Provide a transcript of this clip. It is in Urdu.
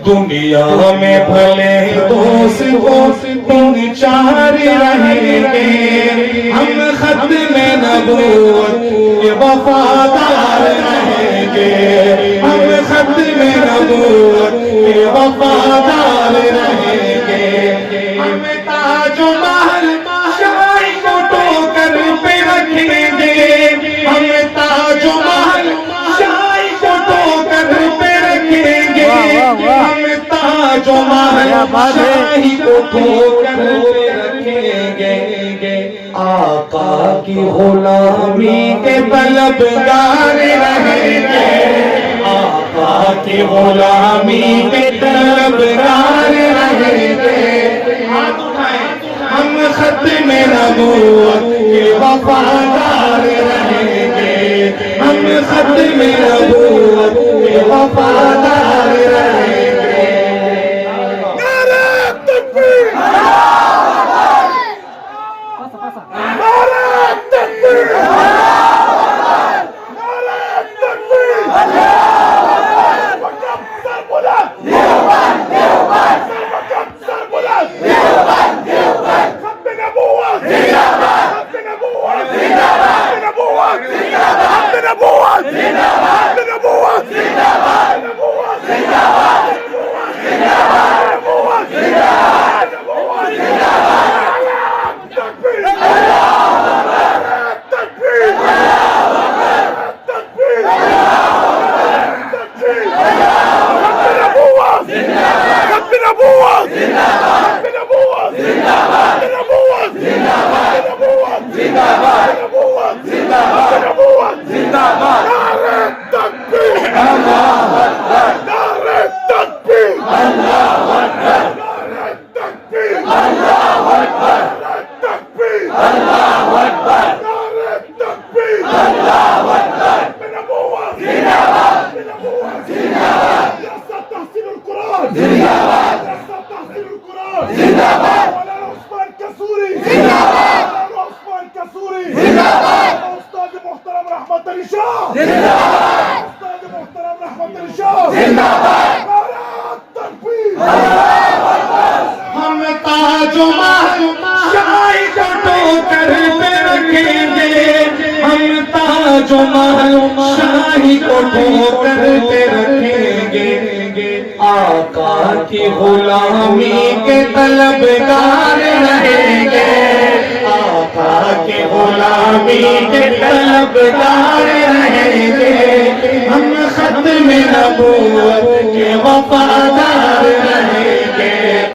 دنیا میں بھلے دوست تین چار رہیں گے، ہم ختم نبوت کے وفادار رہیں گے، ہم ختم نبوت کے وفادار رہیں گے، ہم تاج و محل شاہی کو ٹوکر پہ رکھیں گے، ہم تاج و محل شاہی کو ٹوکر پہ رکھیں گے، ہم تاج و محل شاہی کو ٹوکر پہ رکھیں گے، آقا کی غلامی کے طلبگار رہیں گے، آقا کی غلامی کے طلبگار رہیں گے، ہاتھ اٹھائیں، ہم ختم نبوت کے وفادار رہیں گے، ہم ختم نبوت کے وفادار رہیں گے۔ نعرہ تکبیر! نعرہ تکبیر! نعرہ تکبیر! سرمقام سر بلند! سرمقام سر بلند! ختم نبوت! ختم نبوت! ختم نبوت! ختم نبوت! ختم نبوت! ہم تاج و محل شاہی کو ٹوکر پہ رکھیں گے، ہم تاج و محل شاہی کو ٹوکر پہ رکھیں گے، آقا کی غلامی کے طلبگار رہیں گے، آقا کی غلامی کے طلبگار رہیں گے، ہم ختم نبوت کے وفادار